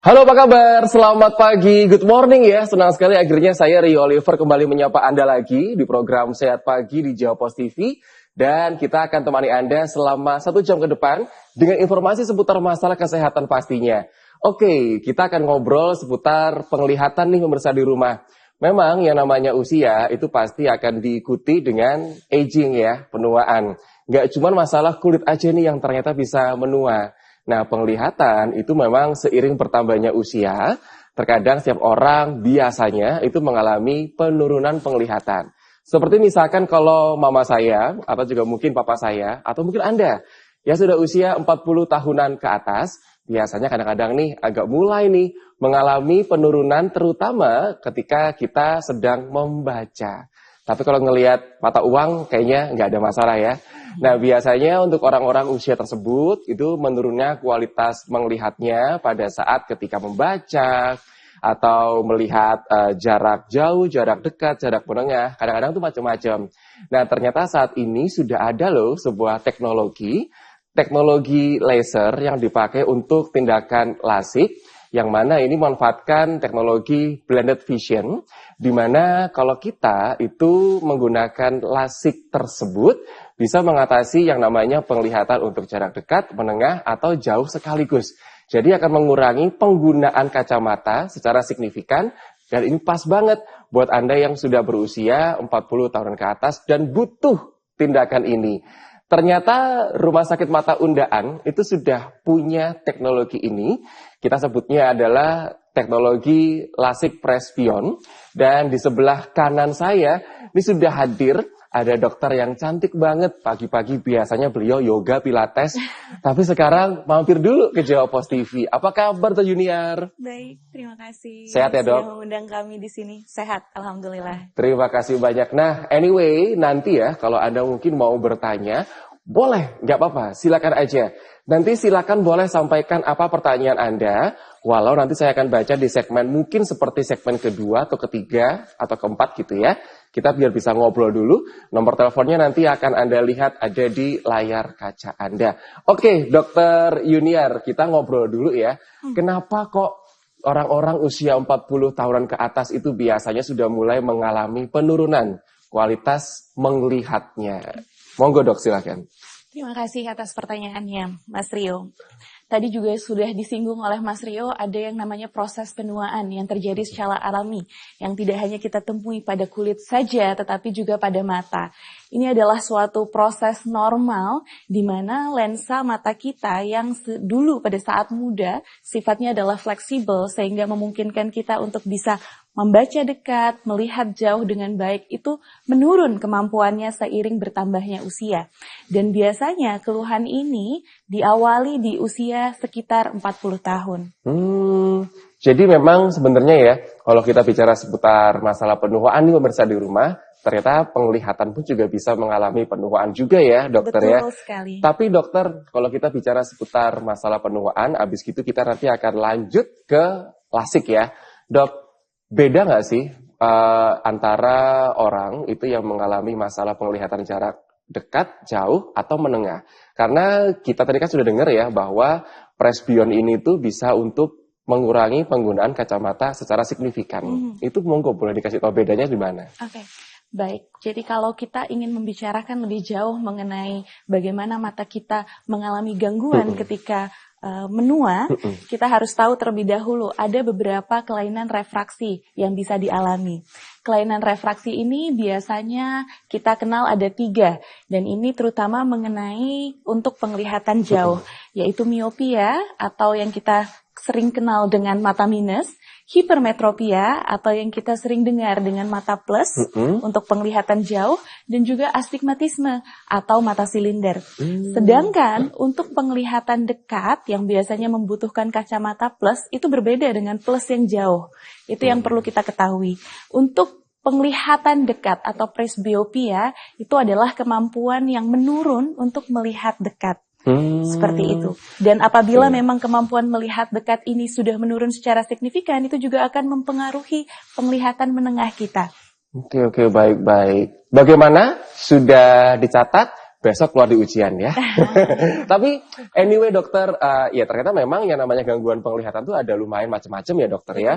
Halo, apa kabar? Selamat pagi, good morning ya. Senang sekali akhirnya saya Rio Oliver kembali menyapa Anda lagi di program Sehat Pagi di Jawa Post TV. Dan kita akan temani Anda selama 1 jam ke depan dengan informasi seputar masalah kesehatan pastinya. Oke, kita akan ngobrol seputar penglihatan nih pemirsa di rumah. Memang yang namanya usia itu pasti akan diikuti dengan aging ya, penuaan. Nggak cuma masalah kulit aja nih yang ternyata bisa menua. Nah, penglihatan itu memang seiring bertambahnya usia, terkadang setiap orang biasanya itu mengalami penurunan penglihatan. Seperti misalkan kalau mama saya, atau juga mungkin papa saya, atau mungkin Anda, yang sudah usia 40 tahunan ke atas, biasanya kadang-kadang nih agak mulai nih mengalami penurunan terutama ketika kita sedang membaca. Tapi kalau ngelihat mata uang kayaknya nggak ada masalah ya. Nah, biasanya untuk orang-orang usia tersebut itu menurunnya kualitas melihatnya pada saat ketika membaca atau melihat jarak jauh, jarak dekat, jarak menengah. Kadang-kadang itu macam-macam. Nah, ternyata saat ini sudah ada loh sebuah teknologi laser yang dipakai untuk tindakan LASIK, yang mana ini memanfaatkan teknologi blended vision, di mana kalau kita itu menggunakan LASIK tersebut bisa mengatasi yang namanya penglihatan untuk jarak dekat, menengah, atau jauh sekaligus. Jadi akan mengurangi penggunaan kacamata secara signifikan, dan ini pas banget buat Anda yang sudah berusia 40 tahun ke atas dan butuh tindakan ini. Ternyata Rumah Sakit Mata Undaan itu sudah punya teknologi ini. Kita sebutnya adalah teknologi LASIK Presbyon. Dan di sebelah kanan saya ini sudah hadir ada dokter yang cantik banget. Pagi-pagi biasanya beliau yoga pilates. Tapi sekarang mampir dulu ke Jawa Post TV. Apa kabar Tuh Junior? Baik, terima kasih. Sehat ya, Dok? Sudah mengundang kami di sini. Sehat, alhamdulillah. Terima kasih banyak. Nah, anyway, nanti ya kalau Anda mungkin mau bertanya, boleh, nggak apa-apa, silakan aja. Nanti silakan boleh sampaikan apa pertanyaan Anda, walau nanti saya akan baca di segmen mungkin seperti segmen kedua atau ketiga atau keempat gitu ya. Kita biar bisa ngobrol dulu. Nomor teleponnya nanti akan Anda lihat ada di layar kaca Anda. Oke, Dokter Yuniar, kita ngobrol dulu ya. Kenapa kok orang-orang usia 40 tahunan ke atas itu biasanya sudah mulai mengalami penurunan kualitas melihatnya? Monggo Dok, silakan. Terima kasih atas pertanyaannya, Mas Rio. Tadi juga sudah disinggung oleh Mas Rio, ada yang namanya proses penuaan yang terjadi secara alami, yang tidak hanya kita temui pada kulit saja, tetapi juga pada mata. Ini adalah suatu proses normal, di mana lensa mata kita yang dulu pada saat muda, sifatnya adalah fleksibel, sehingga memungkinkan kita untuk bisa membaca dekat, melihat jauh dengan baik, itu menurun kemampuannya seiring bertambahnya usia. Dan biasanya keluhan ini diawali di usia sekitar 40 tahun. Jadi memang sebenarnya ya, kalau kita bicara seputar masalah penuaan nih pemirsa di rumah, ternyata penglihatan pun juga bisa mengalami penuaan juga ya dokter. Betul ya. sekali. Tapi dokter, kalau kita bicara seputar masalah penuaan, abis itu kita nanti akan lanjut ke LASIK ya. Dok, beda nggak sih antara orang itu yang mengalami masalah penglihatan jarak dekat, jauh, atau menengah? Karena kita tadi kan sudah dengar ya bahwa presbyon ini tuh bisa untuk mengurangi penggunaan kacamata secara signifikan. Itu monggo boleh dikasih tahu bedanya di mana? Oke. Baik, jadi kalau kita ingin membicarakan lebih jauh mengenai bagaimana mata kita mengalami gangguan ketika menua, kita harus tahu terlebih dahulu ada beberapa kelainan refraksi yang bisa dialami. Kelainan refraksi ini biasanya kita kenal ada 3, dan ini terutama mengenai untuk penglihatan jauh, yaitu miopia atau yang kita sering kenal dengan mata minus, hipermetropia atau yang kita sering dengar dengan mata plus untuk penglihatan jauh, dan juga astigmatisme atau mata silinder. Sedangkan untuk penglihatan dekat yang biasanya membutuhkan kacamata plus itu berbeda dengan plus yang jauh. Itu yang perlu kita ketahui. Untuk penglihatan dekat atau presbiopia itu adalah kemampuan yang menurun untuk melihat dekat. Seperti itu. Dan apabila memang kemampuan melihat dekat ini sudah menurun secara signifikan, itu juga akan mempengaruhi penglihatan menengah kita. Oke, baik. Bagaimana? Sudah dicatat? besok keluar di ujian ya. Tapi anyway dokter, ya ternyata memang yang namanya gangguan penglihatan tuh ada lumayan macam-macam ya dokter ya.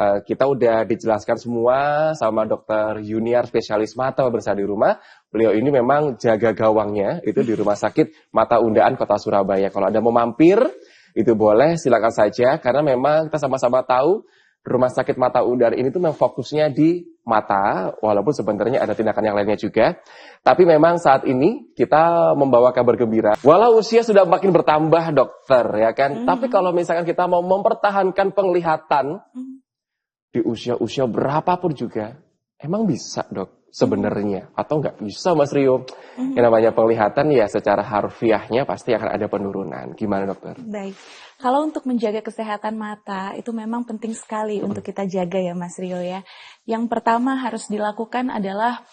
Kita udah dijelaskan semua sama dokter Yuniar spesialis mata pemirsa di rumah. Beliau ini memang jaga gawangnya itu di Rumah Sakit Mata Undaan Kota Surabaya. Kalau Anda mau mampir itu boleh, silakan saja karena memang kita sama-sama tahu Rumah Sakit Mata Undaan ini tuh memang fokusnya di mata, walaupun sebenarnya ada tindakan yang lainnya juga. Tapi memang saat ini kita membawa kabar gembira. Walau usia sudah makin bertambah dokter ya kan, tapi kalau misalkan kita mau mempertahankan penglihatan di usia-usia berapapun juga, emang bisa dok sebenarnya atau nggak bisa Mas Rio? Yang namanya penglihatan ya secara harfiahnya pasti akan ada penurunan. Gimana dokter? Baik, kalau untuk menjaga kesehatan mata itu memang penting sekali untuk kita jaga ya Mas Rio ya. Yang pertama harus dilakukan adalah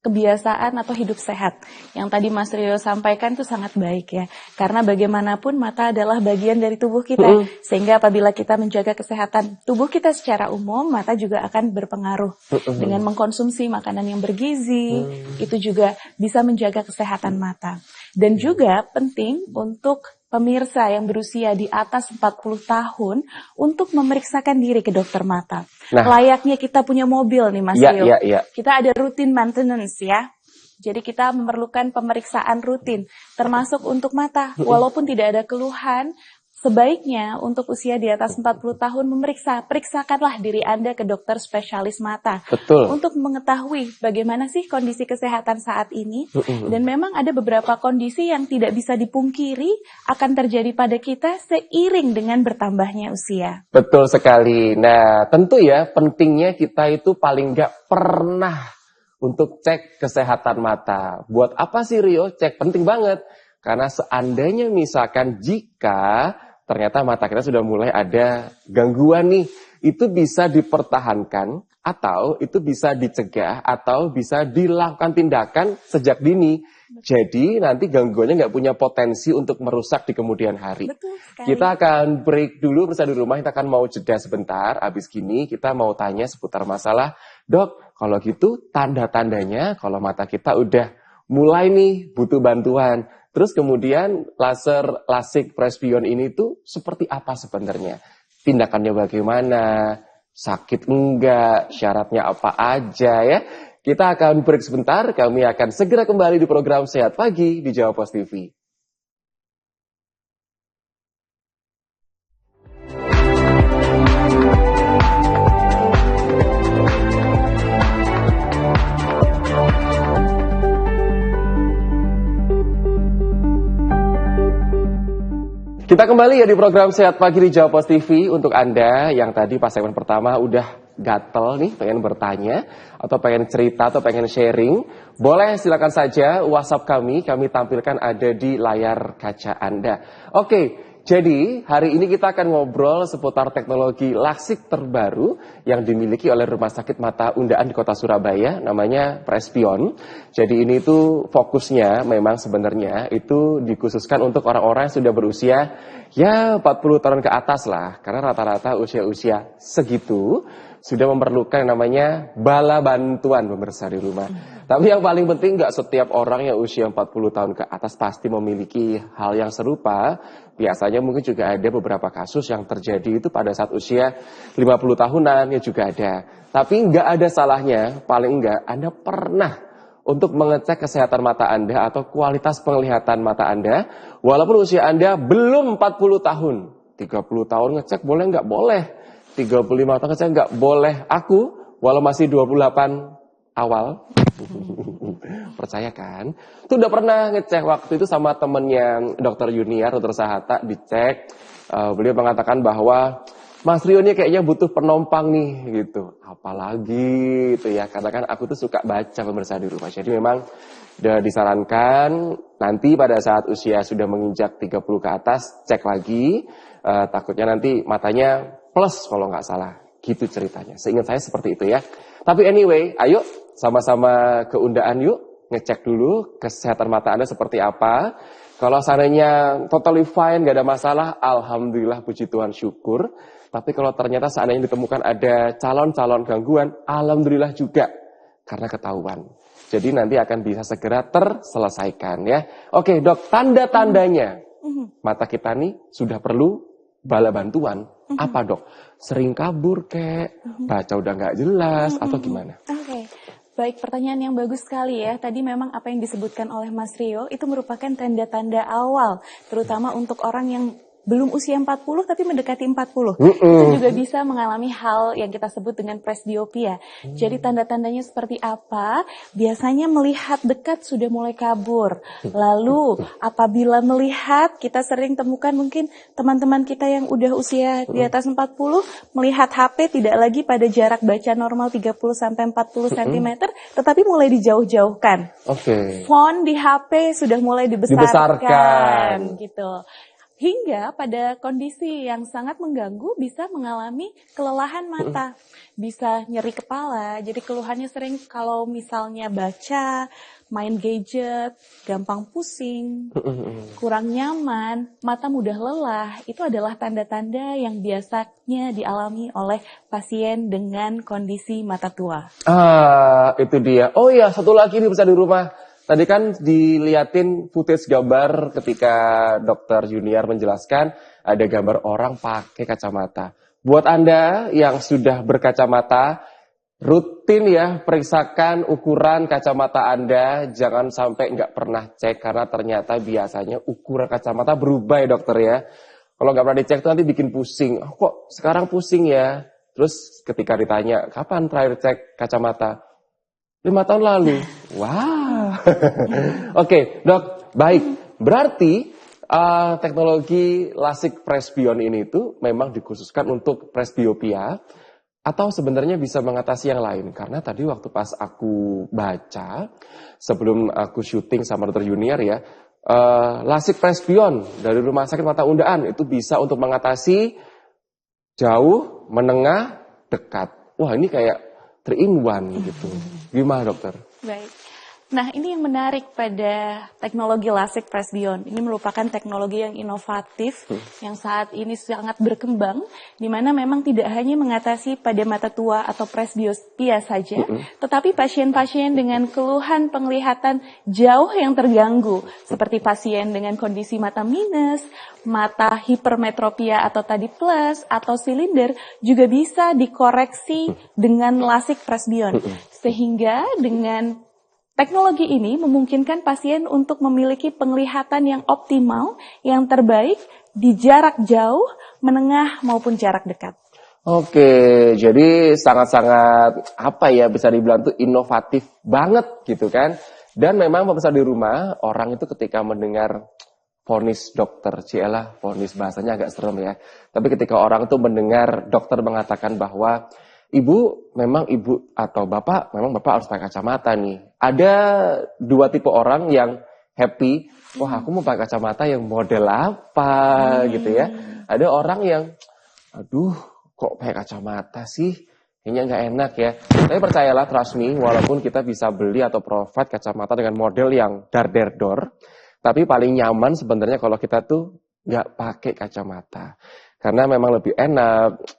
kebiasaan atau hidup sehat. Yang tadi Mas Rio sampaikan itu sangat baik ya. Karena bagaimanapun mata adalah bagian dari tubuh kita. Sehingga apabila kita menjaga kesehatan tubuh kita secara umum, mata juga akan berpengaruh. Dengan mengkonsumsi makanan yang bergizi, itu juga bisa menjaga kesehatan mata. Dan juga penting untuk pemirsa yang berusia di atas 40 tahun untuk memeriksakan diri ke dokter mata. Nah, layaknya kita punya mobil nih Mas Rio. Kita ada rutin maintenance ya. Jadi kita memerlukan pemeriksaan rutin termasuk untuk mata. Walaupun tidak ada keluhan, sebaiknya untuk usia di atas 40 tahun periksakanlah diri Anda ke dokter spesialis mata. Betul. Untuk mengetahui bagaimana sih kondisi kesehatan saat ini. Dan memang ada beberapa kondisi yang tidak bisa dipungkiri akan terjadi pada kita seiring dengan bertambahnya usia. Betul sekali. Nah tentu ya pentingnya kita itu paling nggak pernah untuk cek kesehatan mata. Buat apa sih Rio? Cek penting banget. Karena seandainya misalkan jika ternyata mata kita sudah mulai ada gangguan nih, itu bisa dipertahankan atau itu bisa dicegah atau bisa dilakukan tindakan sejak dini. Jadi nanti gangguannya nggak punya potensi untuk merusak di kemudian hari. Betul sekali. Kita akan break dulu bersama di rumah, kita akan mau jeda sebentar. Abis gini kita mau tanya seputar masalah, dok kalau gitu tanda-tandanya kalau mata kita udah mulai nih butuh bantuan. Terus kemudian laser lasik presbyon ini tuh seperti apa sebenarnya? Tindakannya bagaimana? Sakit enggak? Syaratnya apa aja ya? Kita akan break sebentar, kami akan segera kembali di program Sehat Pagi di Jawa Post TV. Kita kembali ya di program Sehat Pagi di Jawa Post TV. Untuk Anda yang tadi pas segmen pertama udah gatel nih, pengen bertanya, atau pengen cerita, atau pengen sharing, boleh silakan saja WhatsApp kami tampilkan ada di layar kaca Anda. Oke, jadi hari ini kita akan ngobrol seputar teknologi lasik terbaru yang dimiliki oleh Rumah Sakit Mata Undaan di Kota Surabaya, namanya Presbyon. Jadi ini tuh fokusnya memang sebenarnya itu dikhususkan untuk orang-orang yang sudah berusia ya 40 tahun ke atas lah. Karena rata-rata usia-usia segitu sudah memerlukan yang namanya bala bantuan pemirsa di rumah. Tapi yang paling penting nggak setiap orang yang usia 40 tahun ke atas pasti memiliki hal yang serupa. Biasanya mungkin juga ada beberapa kasus yang terjadi itu pada saat usia 50 tahunan ya juga ada. Tapi nggak ada salahnya, paling nggak Anda pernah untuk mengecek kesehatan mata Anda atau kualitas penglihatan mata Anda. Walaupun usia Anda belum 40 tahun. 30 tahun ngecek boleh nggak? Boleh. 35 tahun ngecek nggak? Boleh. Aku walau masih 28 awal. Percaya kan? Itu udah pernah ngecek waktu itu sama temennya dokter Yuniar, dokter Sahata, dicek. Beliau mengatakan bahwa Mas Rio ini kayaknya butuh penompang nih gitu. Apalagi itu ya, karena kan aku tuh suka baca pemirsa di rumah. Jadi memang udah disarankan nanti pada saat usia sudah menginjak 30 ke atas cek lagi. Takutnya nanti matanya plus kalau nggak salah. Gitu ceritanya. Seingat saya seperti itu ya. Tapi anyway, ayo sama-sama ke Undaan yuk. Ngecek dulu kesehatan mata Anda seperti apa. Kalau seandainya totally fine, gak ada masalah, alhamdulillah, puji Tuhan, syukur. Tapi kalau ternyata seandainya ditemukan ada calon-calon gangguan, alhamdulillah juga. Karena ketahuan. Jadi nanti akan bisa segera terselesaikan ya. Oke dok, tanda-tandanya mata kita nih sudah perlu bala bantuan. Apa dok? Sering kabur kek, baca udah nggak jelas atau gimana? Oke. Baik, pertanyaan yang bagus sekali ya. Tadi memang apa yang disebutkan oleh Mas Rio itu merupakan tanda-tanda awal, terutama untuk orang yang belum usia 40 tapi mendekati 40. Itu juga bisa mengalami hal yang kita sebut dengan presbiopia. Jadi tanda-tandanya seperti apa? Biasanya melihat dekat sudah mulai kabur. Lalu apabila melihat, kita sering temukan mungkin teman-teman kita yang udah usia di atas 40 melihat HP tidak lagi pada jarak baca normal 30 sampai 40 cm, tetapi mulai dijauh-jauhkan. Font di HP sudah mulai dibesarkan. Gitu. Hingga pada kondisi yang sangat mengganggu bisa mengalami kelelahan mata, bisa nyeri kepala. Jadi keluhannya sering kalau misalnya baca, main gadget, gampang pusing, kurang nyaman, mata mudah lelah. Itu adalah tanda-tanda yang biasanya dialami oleh pasien dengan kondisi mata tua. Itu dia. Oh iya, satu lagi nih bisa di rumah. Tadi kan diliatin footage gambar ketika dokter Junior menjelaskan ada gambar orang pakai kacamata. Buat Anda yang sudah berkacamata, rutin ya periksakan ukuran kacamata Anda. Jangan sampai nggak pernah cek karena ternyata biasanya ukuran kacamata berubah ya dokter ya. Kalau nggak pernah dicek tuh nanti bikin pusing. Oh, kok sekarang pusing ya? Terus ketika ditanya, kapan terakhir cek kacamata? 5 tahun lalu. Wah. Oke, dok, baik. Berarti teknologi LASIK presbyon ini itu memang dikhususkan untuk presbiopia atau sebenarnya bisa mengatasi yang lain? Karena tadi waktu pas aku baca sebelum aku syuting sama dokter Junior ya, LASIK presbyon dari Rumah Sakit Mata Undaan itu bisa untuk mengatasi jauh, menengah, dekat. Wah, ini kayak 3-in-1 gitu. Gimana dokter? Baik. Nah, ini yang menarik pada teknologi LASIK presbyon. Ini merupakan teknologi yang inovatif, yang saat ini sangat berkembang, di mana memang tidak hanya mengatasi pada mata tua atau presbiopia saja, tetapi pasien-pasien dengan keluhan penglihatan jauh yang terganggu, seperti pasien dengan kondisi mata minus, mata hipermetropia atau tadi plus, atau silinder, juga bisa dikoreksi dengan LASIK presbyon. Sehingga dengan teknologi ini memungkinkan pasien untuk memiliki penglihatan yang optimal, yang terbaik di jarak jauh, menengah maupun jarak dekat. Oke, jadi sangat-sangat bisa dibilang tuh inovatif banget gitu kan. Dan memang pemirsa di rumah, orang itu ketika mendengar vonis dokter, vonis bahasanya agak serem ya. Tapi ketika orang itu mendengar dokter mengatakan bahwa ibu atau bapak harus pakai kacamata nih. Ada 2 tipe orang yang happy, wah aku mau pakai kacamata yang model apa gitu ya. Ada orang yang, aduh kok pakai kacamata sih, kayaknya nggak enak ya. Tapi percayalah, trust me, walaupun kita bisa beli atau provide kacamata dengan model yang dar-der-dor, tapi paling nyaman sebenarnya kalau kita tuh nggak pakai kacamata. Karena memang lebih enak,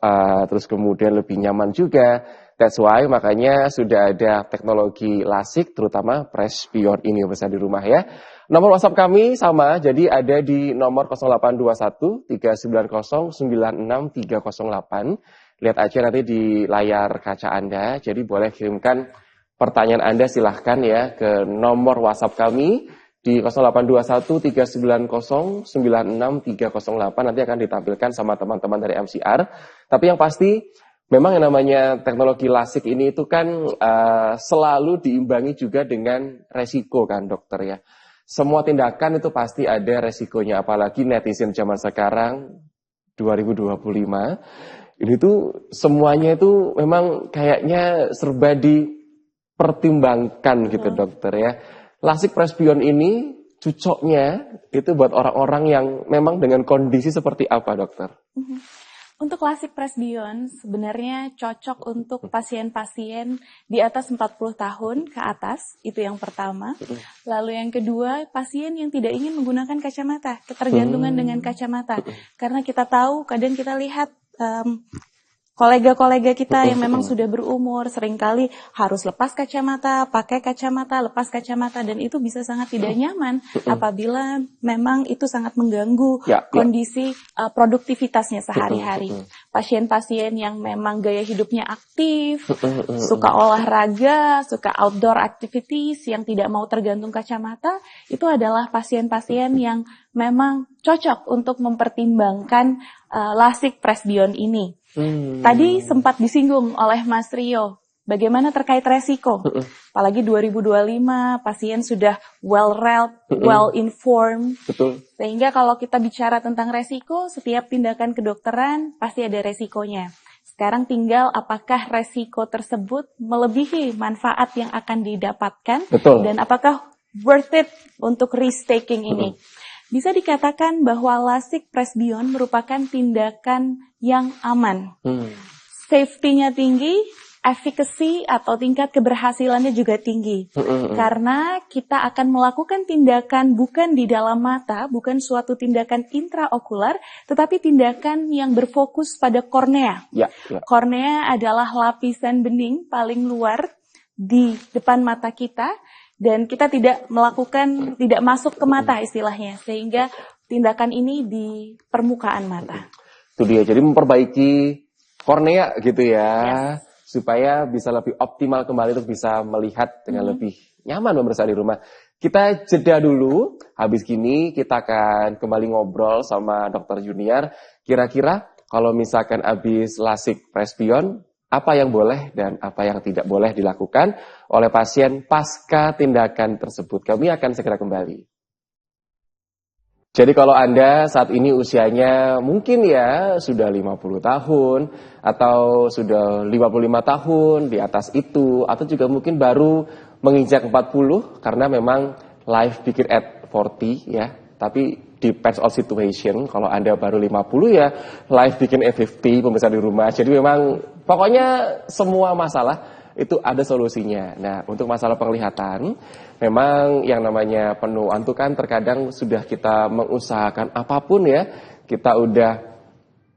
terus kemudian lebih nyaman juga. That's why makanya sudah ada teknologi LASIK, terutama presbyon ini bisa di rumah ya. Nomor WhatsApp kami sama, jadi ada di nomor 0821 390 96308. Lihat aja nanti di layar kaca Anda, jadi boleh kirimkan pertanyaan Anda silahkan ya ke nomor WhatsApp kami di 0821 390 96308. Nanti akan ditampilkan sama teman-teman dari MCR. Tapi yang pasti memang yang namanya teknologi LASIK ini itu kan selalu diimbangi juga dengan resiko kan dokter ya. Semua tindakan itu pasti ada resikonya, apalagi netizen zaman sekarang 2025. Ini tuh semuanya itu memang kayaknya serba dipertimbangkan gitu dokter ya. LASIK presbyon ini cocoknya itu buat orang-orang yang memang dengan kondisi seperti apa dokter? Untuk LASIK presbyon sebenarnya cocok untuk pasien-pasien di atas 40 tahun ke atas, itu yang pertama. Lalu yang kedua, pasien yang tidak ingin menggunakan kacamata, ketergantungan dengan kacamata. Karena kita tahu, kadang kita lihat kolega-kolega kita yang memang sudah berumur seringkali harus lepas kacamata, pakai kacamata, lepas kacamata, dan itu bisa sangat tidak nyaman apabila memang itu sangat mengganggu kondisi produktivitasnya sehari-hari. Pasien-pasien yang memang gaya hidupnya aktif, suka olahraga, suka outdoor activities, yang tidak mau tergantung kacamata, itu adalah pasien-pasien yang memang cocok untuk mempertimbangkan LASIK presbyon ini. Tadi sempat disinggung oleh Mas Rio, bagaimana terkait resiko? Apalagi 2025, pasien sudah well-read, well-informed. Sehingga kalau kita bicara tentang resiko, setiap tindakan kedokteran pasti ada resikonya. Sekarang tinggal apakah resiko tersebut melebihi manfaat yang akan didapatkan, dan apakah worth it untuk risk-taking ini. Bisa dikatakan bahwa LASIK presbyon merupakan tindakan yang aman. Safety-nya tinggi, efficacy atau tingkat keberhasilannya juga tinggi. Karena kita akan melakukan tindakan bukan di dalam mata, bukan suatu tindakan intraokular, tetapi tindakan yang berfokus pada kornea. Kornea adalah lapisan bening paling luar di depan mata kita, dan kita tidak masuk ke mata istilahnya, sehingga tindakan ini di permukaan mata. Itu dia, jadi memperbaiki kornea gitu ya, supaya bisa lebih optimal kembali untuk bisa melihat dengan lebih nyaman pemirsa di rumah. Kita jeda dulu, habis gini kita akan kembali ngobrol sama Dokter Junior. Kira-kira kalau misalkan habis LASIK presbyon, apa yang boleh dan apa yang tidak boleh dilakukan oleh pasien pasca tindakan tersebut. Kami akan segera kembali. Jadi kalau Anda saat ini usianya mungkin ya sudah 50 tahun atau sudah 55 tahun di atas itu, atau juga mungkin baru menginjak 40 karena memang life begin at 40 ya, tapi depends on situation. Kalau Anda baru 50 ya life begin at 50 pemirsa di rumah. Jadi memang pokoknya semua masalah itu ada solusinya. Nah, untuk masalah penglihatan, memang yang namanya penuaan itu kan terkadang sudah kita mengusahakan apapun ya. Kita udah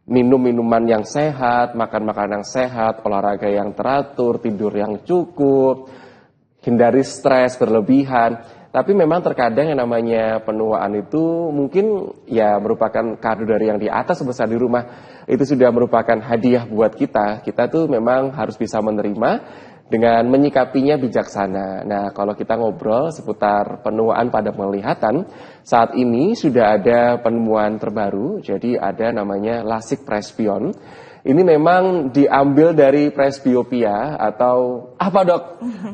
minum minuman yang sehat, makan makanan yang sehat, olahraga yang teratur, tidur yang cukup, hindari stres berlebihan. Tapi memang terkadang yang namanya penuaan itu mungkin ya merupakan kado dari yang di atas sebesar di rumah. Itu sudah merupakan hadiah buat kita. Kita tuh memang harus bisa menerima dengan menyikapinya bijaksana. Nah, kalau kita ngobrol seputar penuaan pada penglihatan, saat ini sudah ada penemuan terbaru. Jadi ada namanya LASIK presbyon. Ini memang diambil dari presbiopia atau apa dok?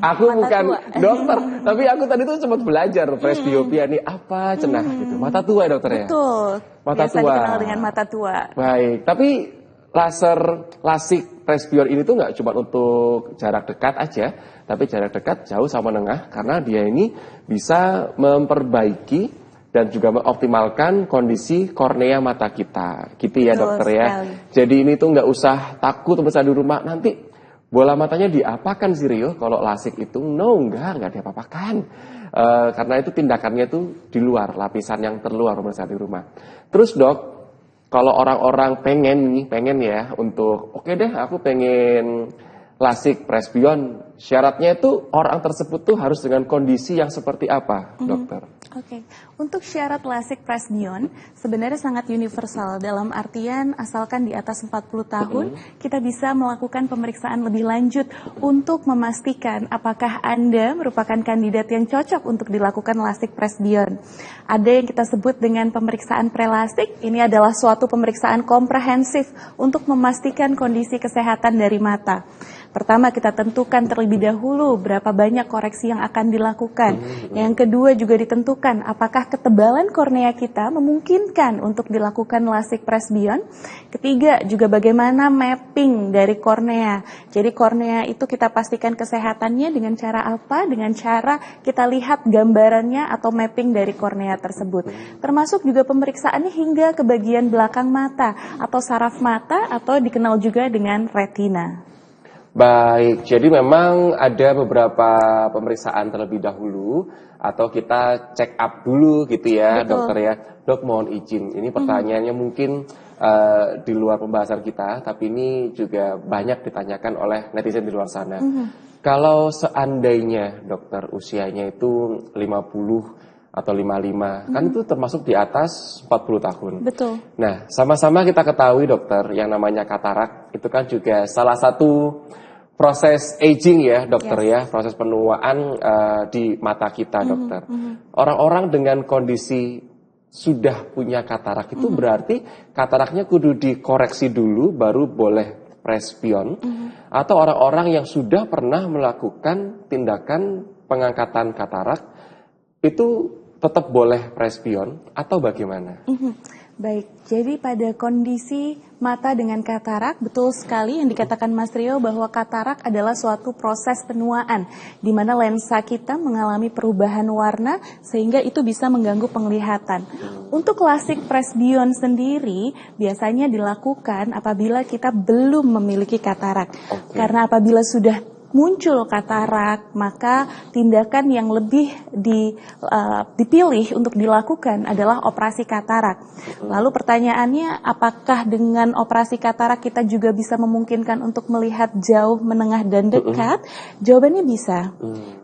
Aku bukan dokter, tapi aku tadi tuh sempat belajar presbiopia ini apa cenah gitu. Mata tua ya dokter ya? Betul. Mata biasa tua. dikenal dengan mata tua. Baik, tapi LASIK presbyon ini tuh nggak cuma untuk jarak dekat aja, tapi jarak dekat, jauh sama menengah, karena dia ini bisa memperbaiki dan juga mengoptimalkan kondisi kornea mata kita. Gitu ya dokter ya. Jadi ini tuh nggak usah takut pemirsa di rumah, nanti bola matanya diapakan sih Rio kalau LASIK itu? No, nggak diapa-apakan. Karena itu tindakannya tuh di luar, lapisan yang terluar pemirsa di rumah. Terus dok, kalau orang-orang pengen ya untuk, oke deh aku pengen LASIK presbyon, syaratnya itu orang tersebut tuh harus dengan kondisi yang seperti apa, dokter? Oke, untuk syarat LASIK presbyon sebenarnya sangat universal, dalam artian asalkan di atas 40 tahun kita bisa melakukan pemeriksaan lebih lanjut untuk memastikan apakah Anda merupakan kandidat yang cocok untuk dilakukan LASIK presbyon. Ada yang kita sebut dengan pemeriksaan pre-LASIK, ini adalah suatu pemeriksaan komprehensif untuk memastikan kondisi kesehatan dari mata. Pertama, kita tentukan terlebih dahulu berapa banyak koreksi yang akan dilakukan. Yang kedua juga ditentukan apakah ketebalan kornea kita memungkinkan untuk dilakukan LASIK presbyon. Ketiga, juga bagaimana mapping dari kornea. Jadi kornea itu kita pastikan kesehatannya dengan cara apa? Dengan cara kita lihat gambarannya atau mapping dari kornea tersebut. Termasuk juga pemeriksaannya hingga ke bagian belakang mata atau saraf mata atau dikenal juga dengan retina. Baik, jadi memang ada beberapa pemeriksaan terlebih dahulu atau kita check up dulu gitu ya, Betul. dokter ya. Dok, mohon izin. Ini pertanyaannya mungkin di luar pembahasan kita, tapi ini juga banyak ditanyakan oleh netizen di luar sana. Kalau seandainya dokter usianya itu 50 atau 55, kan itu termasuk di atas 40 tahun. Betul. Nah, sama-sama kita ketahui dokter, yang namanya katarak itu kan juga salah satu proses aging ya dokter ya, proses penuaan di mata kita dokter. Orang-orang dengan kondisi sudah punya katarak itu berarti kataraknya kudu dikoreksi dulu baru boleh presbion, atau orang-orang yang sudah pernah melakukan tindakan pengangkatan katarak itu tetap boleh presbion atau bagaimana? Baik, jadi pada kondisi mata dengan katarak, betul sekali yang dikatakan Mas Rio bahwa katarak adalah suatu proses penuaan di mana lensa kita mengalami perubahan warna sehingga itu bisa mengganggu penglihatan. Untuk lasik presbion sendiri biasanya dilakukan apabila kita belum memiliki katarak. Karena apabila sudah muncul katarak, maka tindakan yang lebih dipilih untuk dilakukan adalah operasi katarak. Lalu pertanyaannya, apakah dengan operasi katarak kita juga bisa memungkinkan untuk melihat jauh, menengah, dan dekat? Jawabannya bisa.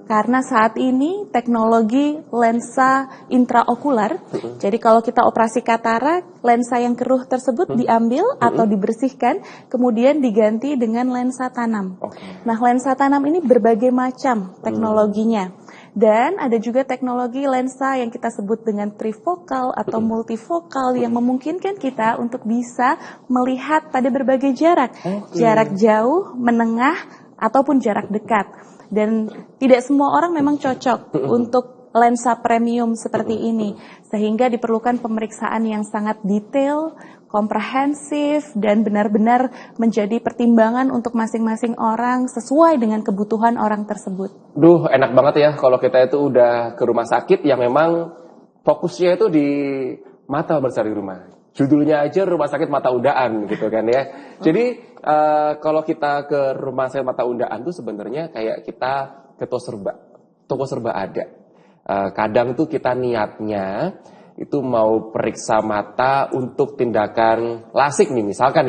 Karena saat ini teknologi lensa intraokular, jadi kalau kita operasi katarak, lensa yang keruh tersebut diambil atau dibersihkan, kemudian diganti dengan lensa tanam. Nah, lensa tanam ini berbagai macam teknologinya. Dan ada juga teknologi lensa yang kita sebut dengan trifokal atau multifokal yang memungkinkan kita untuk bisa melihat pada berbagai jarak. Jarak jauh, menengah, ataupun jarak dekat. Dan tidak semua orang memang cocok untuk lensa premium seperti ini. Sehingga diperlukan pemeriksaan yang sangat detail, komprehensif, dan benar-benar menjadi pertimbangan untuk masing-masing orang sesuai dengan kebutuhan orang tersebut. Duh, enak banget ya kalau kita itu udah ke rumah sakit yang memang fokusnya itu di mata besar di rumah. Judulnya aja rumah sakit mata undaan gitu kan ya. Jadi kalau kita ke rumah sakit mata undaan tuh sebenarnya kayak kita ke toko serba ada. Kadang tuh kita niatnya itu mau periksa mata untuk tindakan lasik nih misalkan.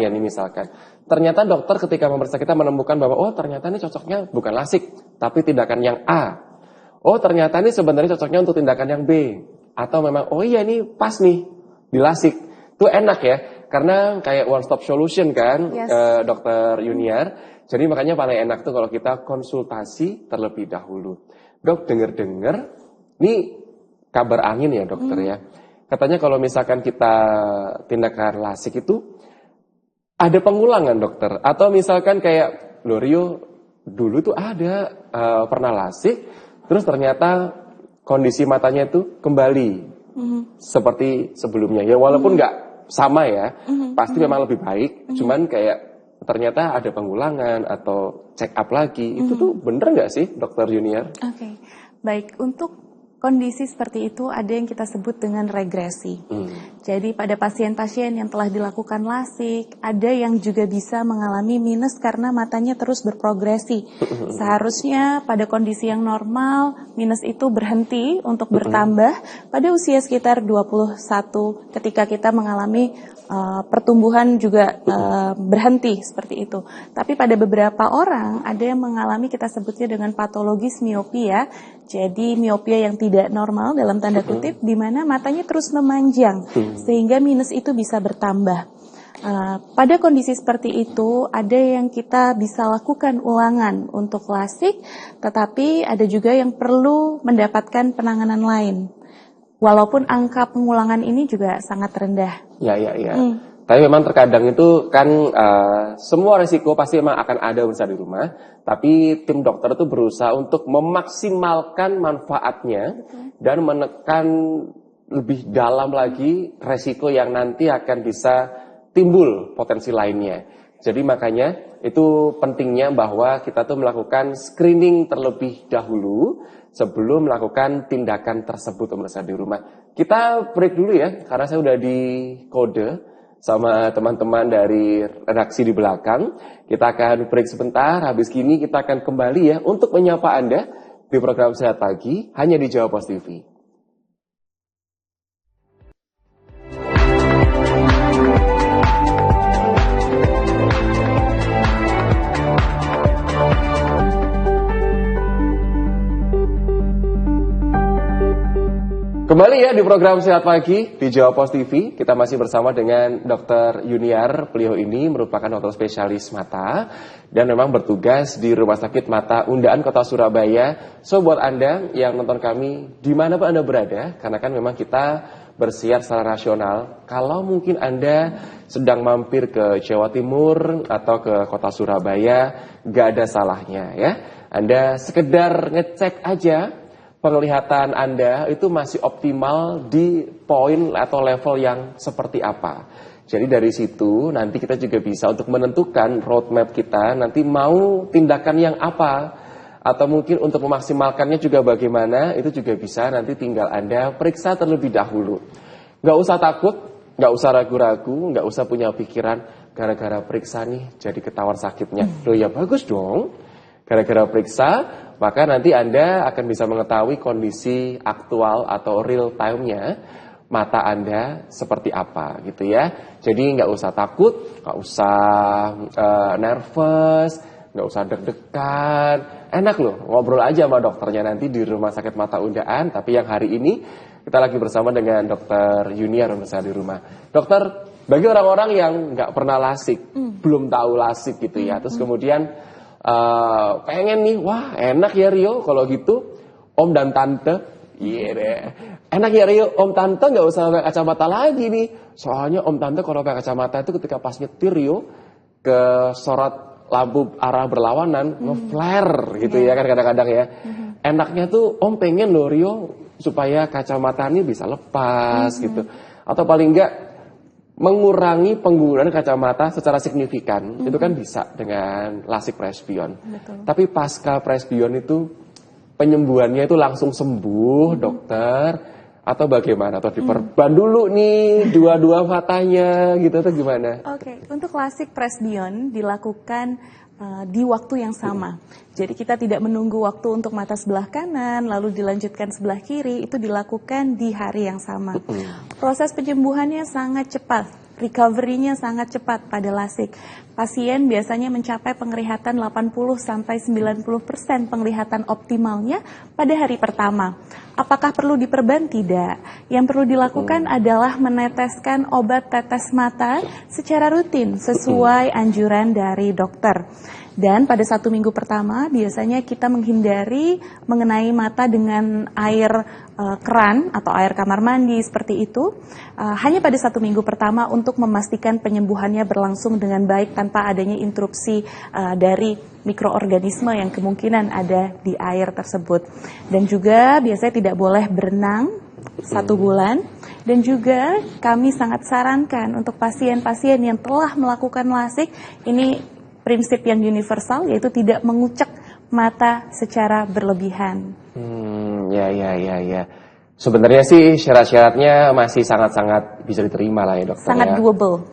Ternyata dokter ketika memeriksa kita menemukan bahwa oh ternyata ini cocoknya bukan lasik tapi tindakan yang A. Oh ternyata ini sebenarnya cocoknya untuk tindakan yang B. Atau memang oh iya ini pas nih di lasik. Itu enak ya karena kayak one stop solution kan dokter Yuniar. Jadi makanya paling enak tuh kalau kita konsultasi terlebih dahulu. Dok denger-denger ini kabar angin ya dokter ya. Katanya kalau misalkan kita tindakan lasik itu ada pengulangan dokter. Atau misalkan kayak Rio dulu tuh ada pernah lasik. Terus ternyata kondisi matanya itu kembali seperti sebelumnya. Ya walaupun nggak sama ya. Pasti memang lebih baik. Cuman kayak ternyata ada pengulangan atau check up lagi. Itu tuh bener nggak sih dokter Junior? Oke, baik. Untuk kondisi seperti itu ada yang kita sebut dengan regresi. Jadi pada pasien-pasien yang telah dilakukan lasik, ada yang juga bisa mengalami minus karena matanya terus berprogresi. Seharusnya pada kondisi yang normal, minus itu berhenti untuk bertambah pada usia sekitar 21 ketika kita mengalami pertumbuhan juga berhenti seperti itu. Tapi pada beberapa orang ada yang mengalami kita sebutnya dengan patologis miopia. Jadi miopia yang tidak normal dalam tanda kutip di mana matanya terus memanjang sehingga minus itu bisa bertambah. Pada kondisi seperti itu ada yang kita bisa lakukan ulangan untuk lasik, tetapi ada juga yang perlu mendapatkan penanganan lain. Walaupun angka pengulangan ini juga sangat rendah. Ya. Tapi memang terkadang itu kan semua resiko pasti memang akan ada besar di rumah. Tapi tim dokter itu berusaha untuk memaksimalkan manfaatnya dan menekan lebih dalam lagi resiko yang nanti akan bisa timbul potensi lainnya. Jadi makanya itu pentingnya bahwa kita tuh melakukan screening terlebih dahulu sebelum melakukan tindakan tersebut pemirsa di rumah. Kita break dulu ya, karena saya udah di kode sama teman-teman dari redaksi di belakang. Kita akan break sebentar, habis ini kita akan kembali ya untuk menyapa Anda di program Sehat Pagi hanya di Jawa Pos TV. Kembali ya di program Sehat Pagi di Jawa Pos TV. Kita masih bersama dengan Dr. Yuniar. Beliau ini merupakan dokter spesialis mata dan memang bertugas di Rumah Sakit Mata Undaan Kota Surabaya. So buat Anda yang nonton kami dimanapun Anda berada, karena kan memang kita bersiar secara rasional. Kalau mungkin Anda sedang mampir ke Jawa Timur atau ke Kota Surabaya, gak ada salahnya ya. Anda sekedar ngecek aja penglihatan Anda itu masih optimal di poin atau level yang seperti apa. Jadi dari situ nanti kita juga bisa untuk menentukan roadmap kita nanti mau tindakan yang apa. Atau mungkin untuk memaksimalkannya juga bagaimana, itu juga bisa nanti tinggal Anda periksa terlebih dahulu. Nggak usah takut, nggak usah ragu-ragu, nggak usah punya pikiran gara-gara periksa nih jadi ketahuan sakitnya. Loh ya bagus dong, gara-gara periksa maka nanti Anda akan bisa mengetahui kondisi aktual atau real time-nya mata Anda seperti apa gitu ya. Jadi nggak usah takut, nggak usah nervous, nggak usah deg-degan. Enak loh ngobrol aja sama dokternya nanti di Rumah Sakit Mata Undaan. Tapi yang hari ini kita lagi bersama dengan Dokter Yuniar di rumah. Dokter, bagi orang-orang yang nggak pernah lasik, belum tahu lasik gitu ya, terus kemudian pengen nih, wah enak ya Rio kalau gitu om dan tante, iya deh, enak ya Rio om tante nggak usah pakai kacamata lagi nih, soalnya om tante kalau pakai kacamata itu ketika pas nyetir Rio ke sorot lampu arah berlawanan nge-flare gitu ya kan kadang-kadang ya. Enaknya tuh om pengen loh Rio supaya kacamata ini bisa lepas gitu, atau paling enggak mengurangi penggunaan kacamata secara signifikan, itu kan bisa dengan lasik presbion. Tapi pasca presbion itu penyembuhannya itu langsung sembuh, dokter, atau bagaimana? Atau diperban dulu nih dua-dua matanya gitu atau gimana? Oke, untuk lasik presbion dilakukan di waktu yang sama. Jadi kita tidak menunggu waktu untuk mata sebelah kanan lalu dilanjutkan sebelah kiri, itu dilakukan di hari yang sama. Proses penyembuhannya sangat cepat, recovery-nya sangat cepat pada lasik. Pasien biasanya mencapai penglihatan 80-90% penglihatan optimalnya pada hari pertama. Apakah perlu diperban? Tidak. Yang perlu dilakukan adalah meneteskan obat tetes mata secara rutin sesuai anjuran dari dokter. Dan pada 1 minggu pertama biasanya kita menghindari mengenai mata dengan air keran atau air kamar mandi seperti itu. Hanya pada 1 minggu pertama untuk memastikan penyembuhannya berlangsung dengan baik tanpa adanya interupsi dari mikroorganisme yang kemungkinan ada di air tersebut. Dan juga biasanya tidak boleh berenang 1 bulan. Dan juga kami sangat sarankan untuk pasien-pasien yang telah melakukan lasik, ini prinsip yang universal, yaitu tidak mengucek mata secara berlebihan. Ya. Sebenarnya sih syarat-syaratnya masih sangat-sangat bisa diterima lah ya dokter. Sangat doable.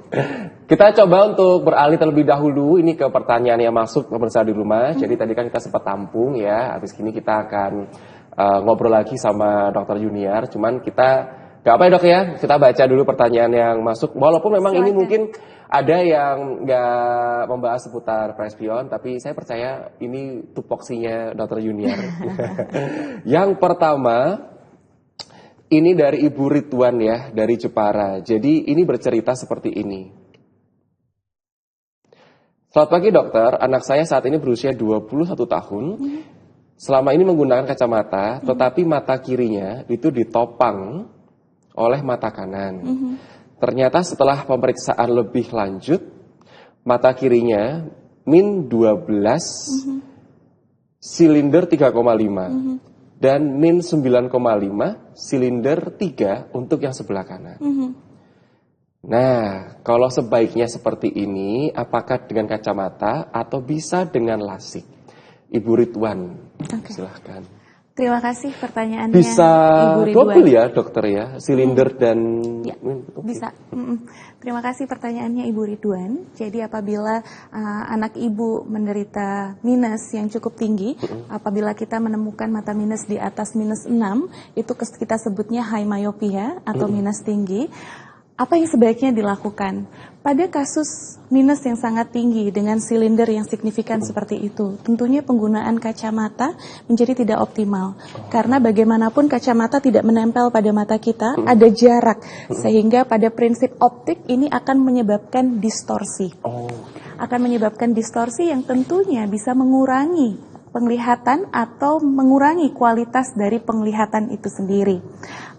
Kita coba untuk beralih terlebih dahulu ini ke pertanyaan yang masuk pemirsa di rumah. Jadi tadi kan kita sempat tampung ya. Habis ini kita akan ngobrol lagi sama dokter Yuniar. Cuman kita gak apa ya dok ya, kita baca dulu pertanyaan yang masuk. Walaupun memang ini mungkin ada yang nggak membahas seputar presbion, tapi saya percaya ini tupoksinya Dr. Yuniar. Yang pertama, ini dari Ibu Ridwan ya, dari Jepara. Jadi ini bercerita seperti ini. Selamat pagi dokter, anak saya saat ini berusia 21 tahun. Selama ini menggunakan kacamata, tetapi mata kirinya itu ditopang oleh mata kanan. Ternyata setelah pemeriksaan lebih lanjut, mata kirinya min 12, silinder 3,5, dan min 9,5, silinder 3 untuk yang sebelah kanan. Nah, kalau sebaiknya seperti ini, apakah dengan kacamata atau bisa dengan lasik? Ibu Ridwan, silahkan. Terima kasih pertanyaannya Bisa Ibu Ridwan. double ya dokter ya, silinder dan... Ya, bisa. Terima kasih pertanyaannya Ibu Ridwan. Jadi apabila anak ibu menderita minus yang cukup tinggi, apabila kita menemukan mata minus di atas minus 6, itu kita sebutnya high myopia atau minus tinggi. Apa yang sebaiknya dilakukan? Pada kasus minus yang sangat tinggi dengan silinder yang signifikan seperti itu, tentunya penggunaan kacamata menjadi tidak optimal. Karena bagaimanapun kacamata tidak menempel pada mata kita, ada jarak. Sehingga pada prinsip optik ini akan menyebabkan distorsi. Akan menyebabkan distorsi yang tentunya bisa mengurangi penglihatan atau mengurangi kualitas dari penglihatan itu sendiri.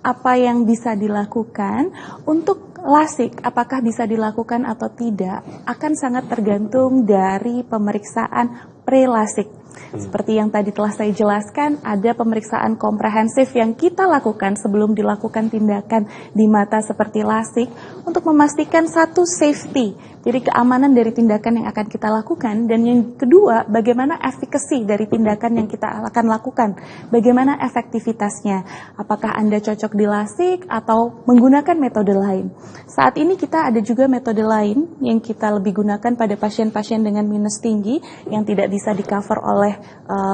Apa yang bisa dilakukan untuk LASIK, apakah bisa dilakukan atau tidak, akan sangat tergantung dari pemeriksaan pre-LASIK. Seperti yang tadi telah saya jelaskan, ada pemeriksaan komprehensif yang kita lakukan sebelum dilakukan tindakan di mata seperti LASIK untuk memastikan satu safety, jadi keamanan dari tindakan yang akan kita lakukan, dan yang kedua, bagaimana efficacy dari tindakan yang kita akan lakukan, bagaimana efektivitasnya, apakah Anda cocok di LASIK atau menggunakan metode lain. Saat ini kita ada juga metode lain yang kita lebih gunakan pada pasien-pasien dengan minus tinggi yang tidak bisa di-cover oleh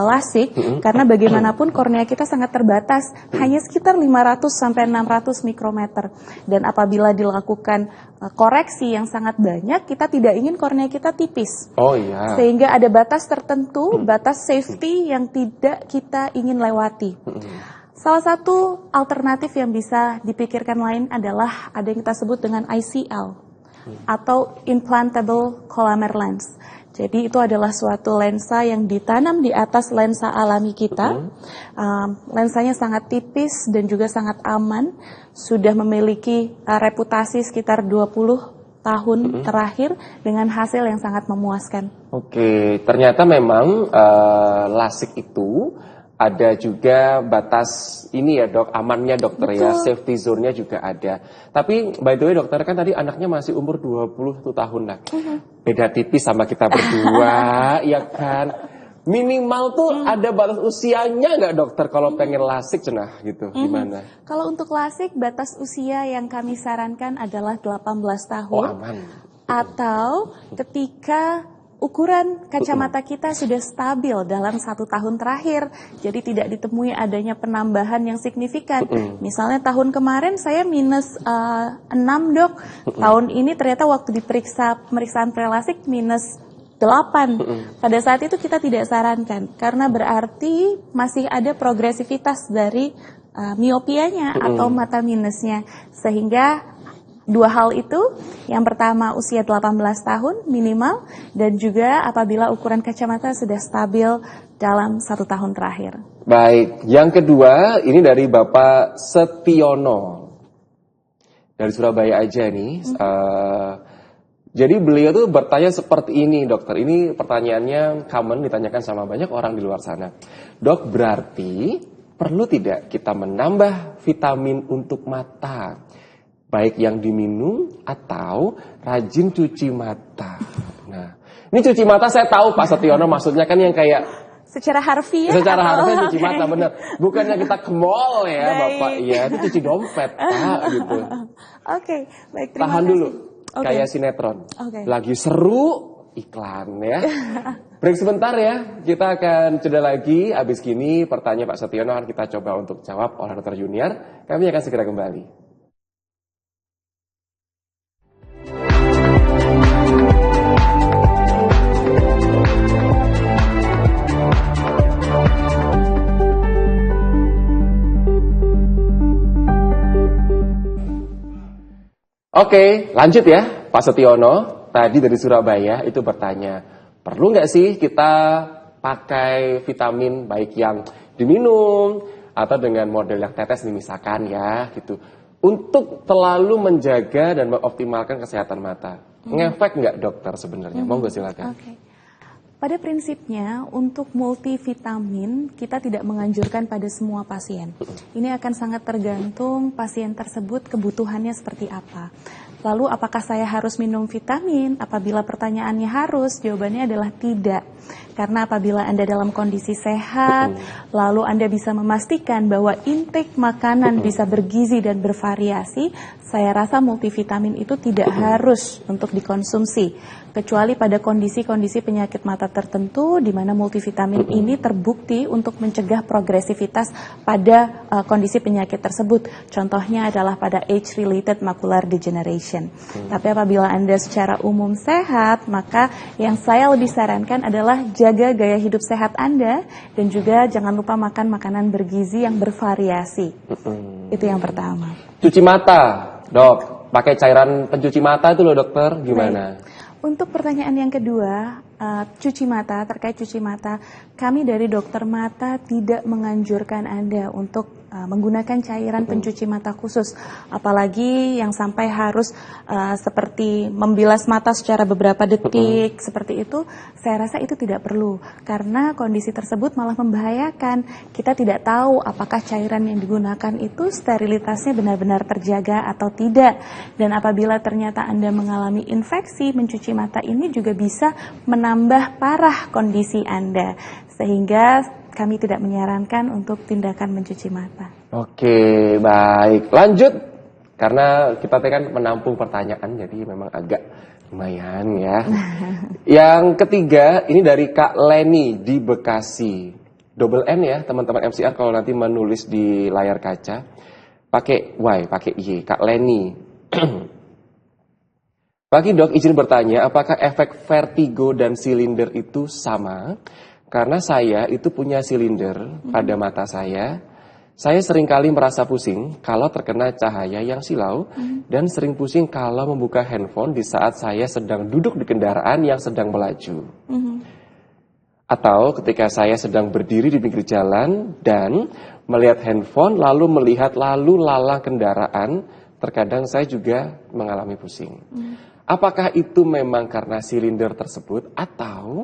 LASIK, karena bagaimanapun kornea kita sangat terbatas, hanya sekitar 500 sampai 600 mikrometer. Dan apabila dilakukan koreksi yang sangat banyak, kita tidak ingin kornea kita tipis. Sehingga ada batas tertentu, batas safety yang tidak kita ingin lewati. Salah satu alternatif yang bisa dipikirkan lain adalah ada yang kita sebut dengan ICL atau implantable collamer lens. Jadi itu adalah suatu lensa yang ditanam di atas lensa alami kita. Lensanya sangat tipis dan juga sangat aman. Sudah memiliki reputasi sekitar 20 tahun terakhir dengan hasil yang sangat memuaskan. Oke, ternyata memang LASIK itu ada juga batas ini ya dok, amannya dokter. Betul. Ya, safety zone-nya juga ada. Tapi by the way dokter, kan tadi anaknya masih umur 21 tahun lah. Beda tipis sama kita berdua, ya kan? Minimal tuh ada batas usianya nggak dokter kalau pengen LASIK cenah gitu, gimana? Kalau untuk LASIK, batas usia yang kami sarankan adalah 18 tahun. Aman. Atau ketika ukuran kacamata kita sudah stabil dalam 1 tahun terakhir, jadi tidak ditemui adanya penambahan yang signifikan. Misalnya tahun kemarin saya minus 6 dok, tahun ini ternyata waktu diperiksa pemeriksaan pre-LASIK minus 8. Pada saat itu kita tidak sarankan, karena berarti masih ada progresivitas dari miopianya atau mata minusnya, sehingga dua hal itu, yang pertama usia 18 tahun minimal, dan juga apabila ukuran kacamata sudah stabil dalam 1 tahun terakhir. Baik, yang kedua ini dari Bapak Setiono dari Surabaya aja nih. Jadi beliau tuh bertanya seperti ini dokter, ini pertanyaannya common ditanyakan sama banyak orang di luar sana. Dok, berarti perlu tidak kita menambah vitamin untuk mata? Baik yang diminum atau rajin cuci mata. Nah, ini cuci mata saya tahu Pak Setiono maksudnya kan yang kayak secara harfiah. Secara harfiah cuci mata, bener. Bukannya kita ke mall ya Bapak, iya itu cuci dompet Pak gitu. Oke, baik, terima Tahan kasih. dulu, kayak sinetron. Lagi seru iklan ya. Break sebentar ya, kita akan jeda lagi. Abis gini pertanyaan Pak Setiono akan kita coba untuk jawab oleh Dr. Junior. Kami akan segera kembali. Oke, lanjut ya Pak Setiono. Tadi dari Surabaya itu bertanya, perlu nggak sih kita pakai vitamin baik yang diminum atau dengan model yang tetes nih misalkan ya gitu, untuk terlalu menjaga dan mengoptimalkan kesehatan mata. Ngefek nggak dokter sebenarnya? Monggo silakan. Pada prinsipnya, untuk multivitamin, kita tidak menganjurkan pada semua pasien. Ini akan sangat tergantung pasien tersebut kebutuhannya seperti apa. Lalu apakah saya harus minum vitamin? Apabila pertanyaannya harus, jawabannya adalah tidak. Karena apabila Anda dalam kondisi sehat, lalu Anda bisa memastikan bahwa intake makanan bisa bergizi dan bervariasi, saya rasa multivitamin itu tidak harus untuk dikonsumsi. Kecuali pada kondisi-kondisi penyakit mata tertentu, di mana multivitamin ini terbukti untuk mencegah progresivitas pada kondisi penyakit tersebut. Contohnya adalah pada age-related macular degeneration. Tapi apabila Anda secara umum sehat, maka yang saya lebih sarankan adalah jaga gaya hidup sehat Anda, dan juga jangan lupa makan makanan bergizi yang bervariasi. Itu yang pertama. Cuci mata, dok. Pakai cairan pencuci mata itu loh dokter, gimana? Baik. Untuk pertanyaan yang kedua, cuci mata, terkait cuci mata, kami dari dokter mata tidak menganjurkan Anda untuk menggunakan cairan pencuci mata khusus, apalagi yang sampai harus seperti membilas mata secara beberapa detik, seperti itu. Saya rasa itu tidak perlu, karena kondisi tersebut malah membahayakan. Kita tidak tahu apakah cairan yang digunakan itu sterilitasnya benar-benar terjaga atau tidak, dan apabila ternyata Anda mengalami infeksi, mencuci mata ini juga bisa menambah parah kondisi Anda, sehingga kami tidak menyarankan untuk tindakan mencuci mata. Oke, baik. Lanjut. Karena kita kan menampung pertanyaan, jadi memang agak lumayan ya. Yang ketiga, ini dari Kak Leni di Bekasi. Double N ya, teman-teman MCR kalau nanti menulis di layar kaca. Pakai Y, pakai Y. Kak Leni. Pagi dok, izin bertanya, apakah efek vertigo dan silinder itu sama? Karena saya itu punya silinder pada mata saya. Saya seringkali merasa pusing kalau terkena cahaya yang silau dan sering pusing kalau membuka handphone di saat saya sedang duduk di kendaraan yang sedang melaju. Atau ketika saya sedang berdiri di pinggir jalan dan melihat handphone lalu melihat lalu lalang kendaraan, terkadang saya juga mengalami pusing. Apakah itu memang karena silinder tersebut atau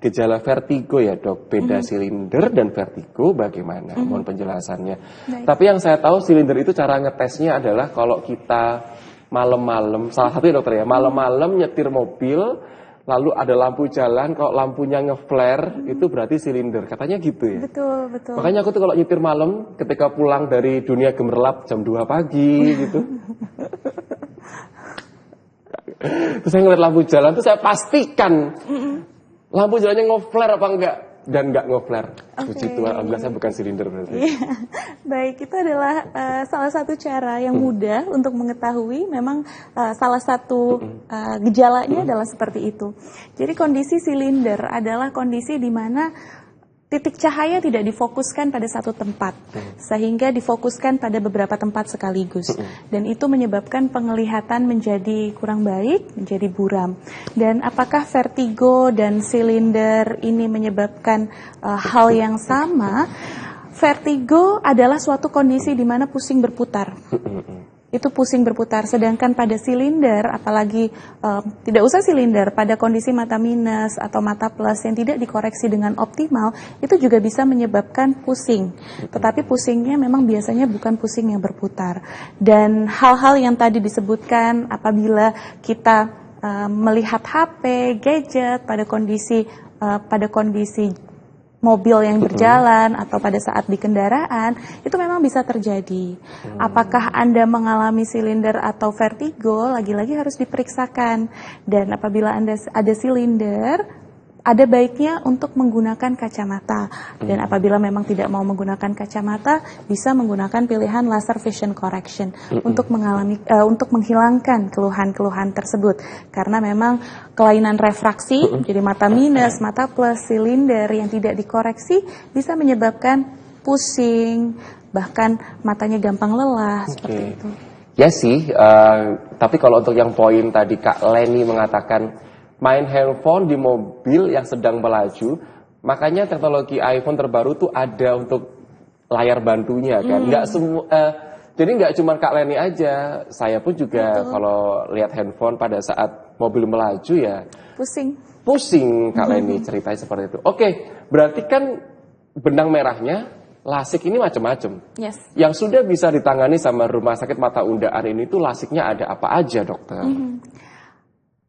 gejala vertigo ya dok? Beda silinder dan vertigo bagaimana? Mohon penjelasannya. Baik. Tapi yang saya tahu silinder itu cara ngetesnya adalah kalau kita malam-malam, salah satunya dokter ya, malam-malam nyetir mobil, lalu ada lampu jalan, kalau lampunya nge-flare, itu berarti silinder. Katanya gitu ya? Betul, betul. Makanya aku tuh kalau nyetir malam, ketika pulang dari dunia gemerlap jam 2 pagi gitu. Terus saya ngeliat lampu jalan, tuh saya pastikan lampu jalannya nge-flare apa enggak. Dan enggak nge-flare. Puji Tuhan, alhamdulillah saya bukan silinder berarti. Iya. Baik, itu adalah salah satu cara yang mudah untuk mengetahui. Memang salah satu gejalanya adalah seperti itu. Jadi kondisi silinder adalah kondisi di mana titik cahaya tidak difokuskan pada satu tempat, sehingga difokuskan pada beberapa tempat sekaligus. Dan itu menyebabkan penglihatan menjadi kurang baik, menjadi buram. Dan apakah vertigo dan silinder ini menyebabkan hal yang sama? Vertigo adalah suatu kondisi di mana pusing berputar. Itu pusing berputar, sedangkan pada silinder, apalagi tidak usah silinder, pada kondisi mata minus atau mata plus yang tidak dikoreksi dengan optimal, itu juga bisa menyebabkan pusing. Tetapi pusingnya memang biasanya bukan pusing yang berputar. Dan hal-hal yang tadi disebutkan, apabila kita melihat HP, gadget pada kondisi mobil yang berjalan atau pada saat di kendaraan, itu memang bisa terjadi. Apakah Anda mengalami silinder atau vertigo, lagi-lagi harus diperiksakan. Dan apabila Anda ada silinder, ada baiknya untuk menggunakan kacamata. Dan apabila memang tidak mau menggunakan kacamata, bisa menggunakan pilihan laser vision correction untuk menghilangkan keluhan-keluhan tersebut. Karena memang kelainan refraksi, jadi mata minus, mata plus, silinder yang tidak dikoreksi bisa menyebabkan pusing, bahkan matanya gampang lelah, seperti itu. Ya sih, tapi kalau untuk yang poin tadi Kak Leni mengatakan main handphone di mobil yang sedang melaju, makanya teknologi iPhone terbaru tuh ada untuk layar bantunya kan. Nggak semua, jadi nggak cuma Kak Leni aja, saya pun juga kalau lihat handphone pada saat mobil melaju ya pusing Kak Leni ceritanya seperti itu. Oke, berarti kan benang merahnya lasik ini macam-macam. Yes. Yang sudah bisa ditangani sama Rumah Sakit Mata Undaan ini tuh lasiknya ada apa aja, dokter?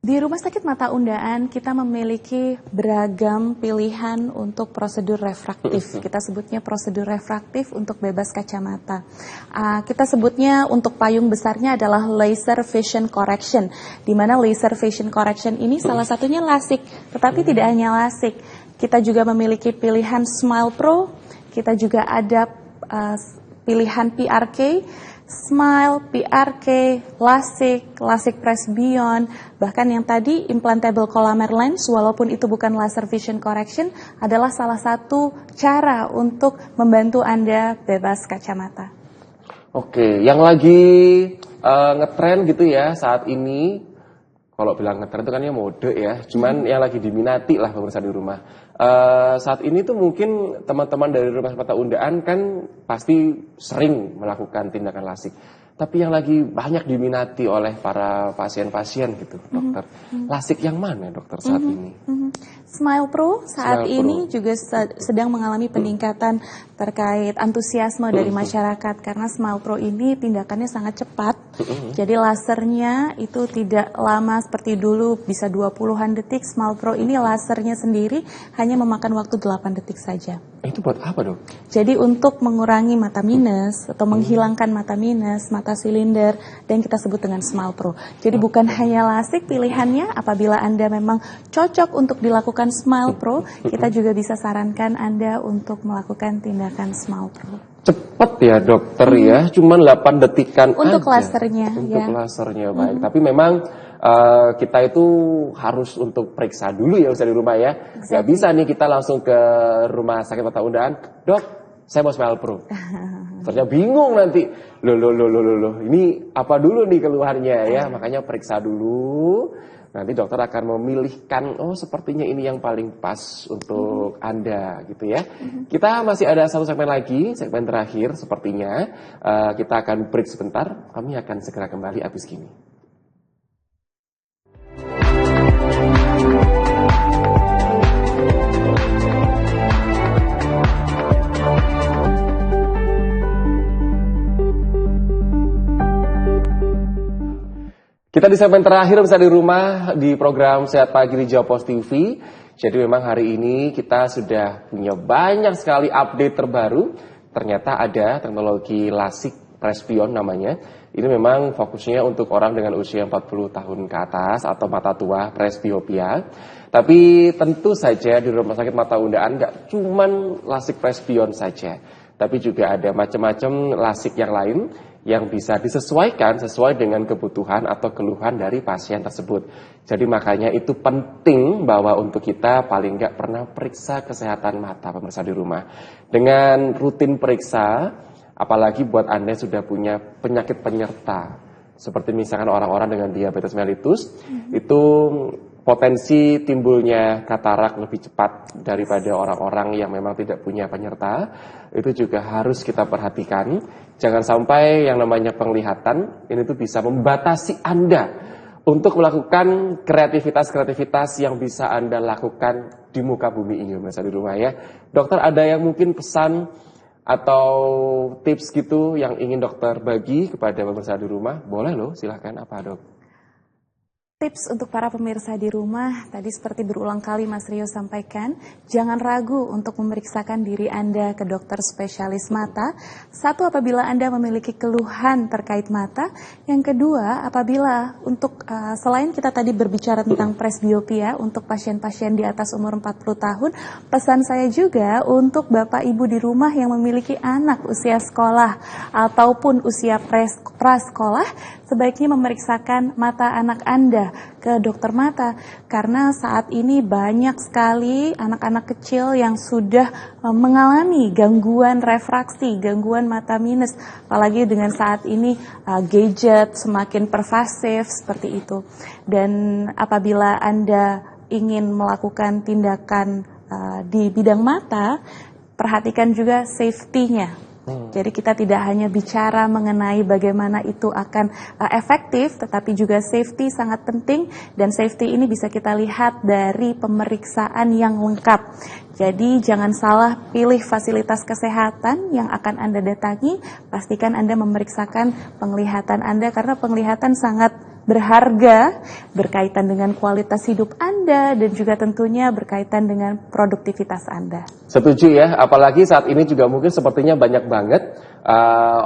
Di Rumah Sakit Mata Undaan kita memiliki beragam pilihan untuk prosedur refraktif. Kita sebutnya prosedur refraktif untuk bebas kacamata. Kita sebutnya untuk payung besarnya adalah laser vision correction, di mana laser vision correction ini salah satunya lasik, tetapi tidak hanya lasik. Kita juga memiliki pilihan Smile Pro, kita juga ada pilihan PRK, Smile, PRK, LASIK Presbyon, bahkan yang tadi implantable collamer lens, walaupun itu bukan laser vision correction, adalah salah satu cara untuk membantu Anda bebas kacamata. Oke, yang lagi ngetren gitu ya saat ini, kalau bilang ngetren itu kan ya mode ya, cuman yang lagi diminati lah pemirsa di rumah. Saat ini tuh mungkin teman-teman dari Rumah Sakit Mata Undaan kan pasti sering melakukan tindakan lasik. Tapi yang lagi banyak diminati oleh para pasien-pasien gitu, dokter. Lasik yang mana, dokter, saat ini? Smile Pro saat Smile ini Pro juga sedang mengalami peningkatan terkait antusiasme dari masyarakat, karena Smile Pro ini tindakannya sangat cepat. Jadi lasernya itu tidak lama seperti dulu, bisa 20-an detik. Smile Pro ini lasernya sendiri hanya memakan waktu 8 detik saja. Itu buat apa, dok? Jadi untuk mengurangi mata minus atau menghilangkan mata minus, mata silinder, dan kita sebut dengan Smile Pro. Jadi bukan hanya lasik pilihannya, apabila Anda memang cocok untuk dilakukan Smile Pro, kita juga bisa sarankan Anda untuk melakukan tindakan Smile Pro. Cepet ya, dokter ya, cuman 8 detikan Untuk aja. lasernya, Untuk ya. lasernya, baik. Tapi memang kita itu harus untuk periksa dulu ya, usah di rumah ya. Nggak bisa nih kita langsung ke Rumah Sakit Mata Undaan, dok, saya mau Smile Pro. Ternyata bingung nanti, loh, ini apa dulu nih keluhannya ya, makanya periksa dulu. Nanti dokter akan memilihkan, oh sepertinya ini yang paling pas untuk Anda gitu ya. Kita masih ada satu segmen lagi, segmen terakhir sepertinya. Kita akan break sebentar, kami akan segera kembali abis gini. Kita di segmen terakhir bisa di rumah di program Sehat Pagi di Jawa Post TV. Jadi memang hari ini kita sudah punya banyak sekali update terbaru. Ternyata ada teknologi LASIK Presbyon namanya. Ini memang fokusnya untuk orang dengan usia 40 tahun ke atas atau mata tua presbiopia. Tapi tentu saja di Rumah Sakit Mata Undaan nggak cuman LASIK Presbyon saja. Tapi juga ada macam-macam LASIK yang lain yang bisa disesuaikan sesuai dengan kebutuhan atau keluhan dari pasien tersebut. Jadi makanya itu penting bahwa untuk kita paling nggak pernah periksa kesehatan mata pemirsa di rumah. Dengan rutin periksa, apalagi buat Anda sudah punya penyakit penyerta, seperti misalkan orang-orang dengan diabetes mellitus, itu potensi timbulnya katarak lebih cepat daripada orang-orang yang memang tidak punya penyerta. Itu juga harus kita perhatikan. Jangan sampai yang namanya penglihatan ini tuh bisa membatasi Anda untuk melakukan kreativitas-kreativitas yang bisa Anda lakukan di muka bumi ini, masa di rumah ya. Dokter, ada yang mungkin pesan atau tips gitu yang ingin dokter bagi kepada pemirsa di rumah? Boleh loh, silahkan. Apa, dok? Tips untuk para pemirsa di rumah, tadi seperti berulang kali Mas Rio sampaikan, jangan ragu untuk memeriksakan diri Anda ke dokter spesialis mata. Satu, apabila Anda memiliki keluhan terkait mata. Yang kedua, apabila untuk selain kita tadi berbicara tentang presbiopia untuk pasien-pasien di atas umur 40 tahun, pesan saya juga untuk Bapak Ibu di rumah yang memiliki anak usia sekolah ataupun usia prasekolah, sebaiknya memeriksakan mata anak Anda ke dokter mata, karena saat ini banyak sekali anak-anak kecil yang sudah mengalami gangguan refraksi, gangguan mata minus, apalagi dengan saat ini gadget semakin pervasif seperti itu. Dan apabila Anda ingin melakukan tindakan di bidang mata, perhatikan juga safety-nya. Jadi kita tidak hanya bicara mengenai bagaimana itu akan efektif, tetapi juga safety sangat penting, dan safety ini bisa kita lihat dari pemeriksaan yang lengkap. Jadi jangan salah pilih fasilitas kesehatan yang akan Anda datangi, pastikan Anda memeriksakan penglihatan Anda karena penglihatan sangat berharga, berkaitan dengan kualitas hidup Anda dan juga tentunya berkaitan dengan produktivitas Anda. Setuju ya, apalagi saat ini juga mungkin sepertinya banyak banget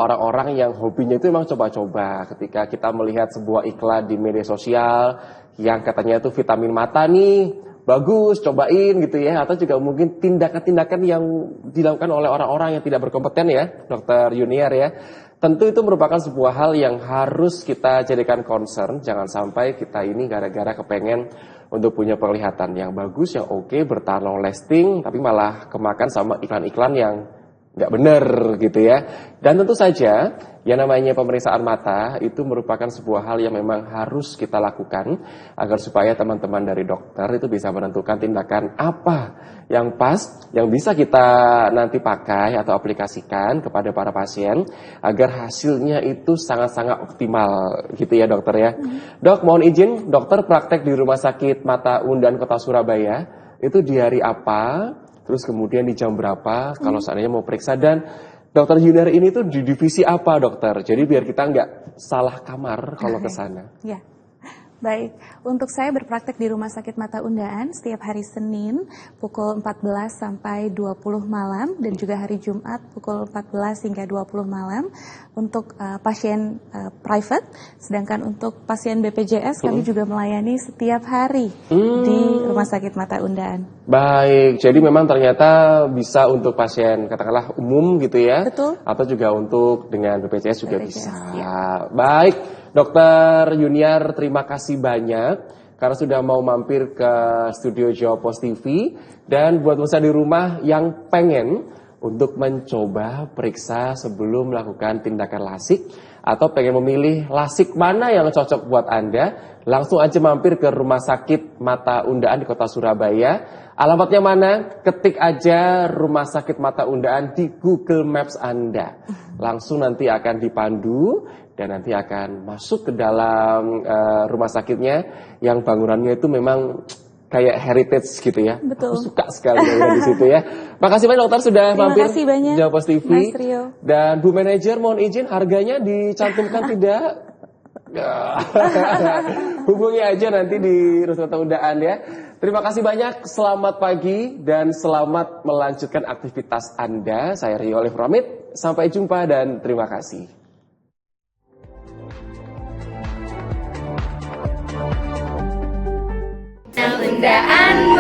orang-orang yang hobinya itu memang coba-coba. Ketika kita melihat sebuah iklan di media sosial yang katanya itu vitamin mata nih, bagus, cobain gitu ya. Atau juga mungkin tindakan-tindakan yang dilakukan oleh orang-orang yang tidak berkompeten ya, Dokter Yuniar ya. Tentu itu merupakan sebuah hal yang harus kita jadikan concern. Jangan sampai kita ini gara-gara kepengen untuk punya penglihatan yang bagus, yang oke, bertahan long lasting, tapi malah kemakan sama iklan-iklan yang nggak benar gitu ya. Dan tentu saja yang namanya pemeriksaan mata itu merupakan sebuah hal yang memang harus kita lakukan agar supaya teman-teman dari dokter itu bisa menentukan tindakan apa yang pas, yang bisa kita nanti pakai atau aplikasikan kepada para pasien agar hasilnya itu sangat-sangat optimal gitu ya dokter ya. Dok, mohon izin, dokter praktek di Rumah Sakit Mata Undaan Kota Surabaya itu di hari apa? Terus kemudian di jam berapa kalau seandainya mau periksa, dan Dokter Yuniar ini tuh di divisi apa dokter? Jadi biar kita nggak salah kamar kalau ke sana. Ya. Baik, untuk saya berpraktek di Rumah Sakit Mata Undaan setiap hari Senin pukul 14 sampai 20 malam dan juga hari Jumat pukul 14 hingga 20 malam untuk pasien private, sedangkan untuk pasien BPJS kami juga melayani setiap hari di Rumah Sakit Mata Undaan. Baik, jadi memang ternyata bisa untuk pasien katakanlah umum gitu ya. Betul. Atau juga untuk dengan BPJS juga bisa. Ya. Baik. Dokter Yuniar, terima kasih banyak karena sudah mau mampir ke studio Jawa Post TV. Dan buat pemirsa di rumah yang pengen untuk mencoba periksa sebelum melakukan tindakan lasik atau pengen memilih lasik mana yang cocok buat Anda, langsung aja mampir ke Rumah Sakit Mata Undaan di Kota Surabaya. Alamatnya mana? Ketik aja Rumah Sakit Mata Undaan di Google Maps Anda. Langsung nanti akan dipandu dan nanti akan masuk ke dalam rumah sakitnya yang bangunannya itu memang kayak heritage gitu ya. Betul. Aku suka sekali di situ ya. Makasih banyak dokter sudah mampir di Jawa Post TV. Mas Rio. Dan Bu Manajer, mohon izin harganya dicantumkan tidak? Hubungi aja nanti di Rumah Sakit Undaan ya. Terima kasih banyak, selamat pagi dan selamat melanjutkan aktivitas Anda. Saya Rio Olive Ramit, sampai jumpa dan terima kasih. Undaan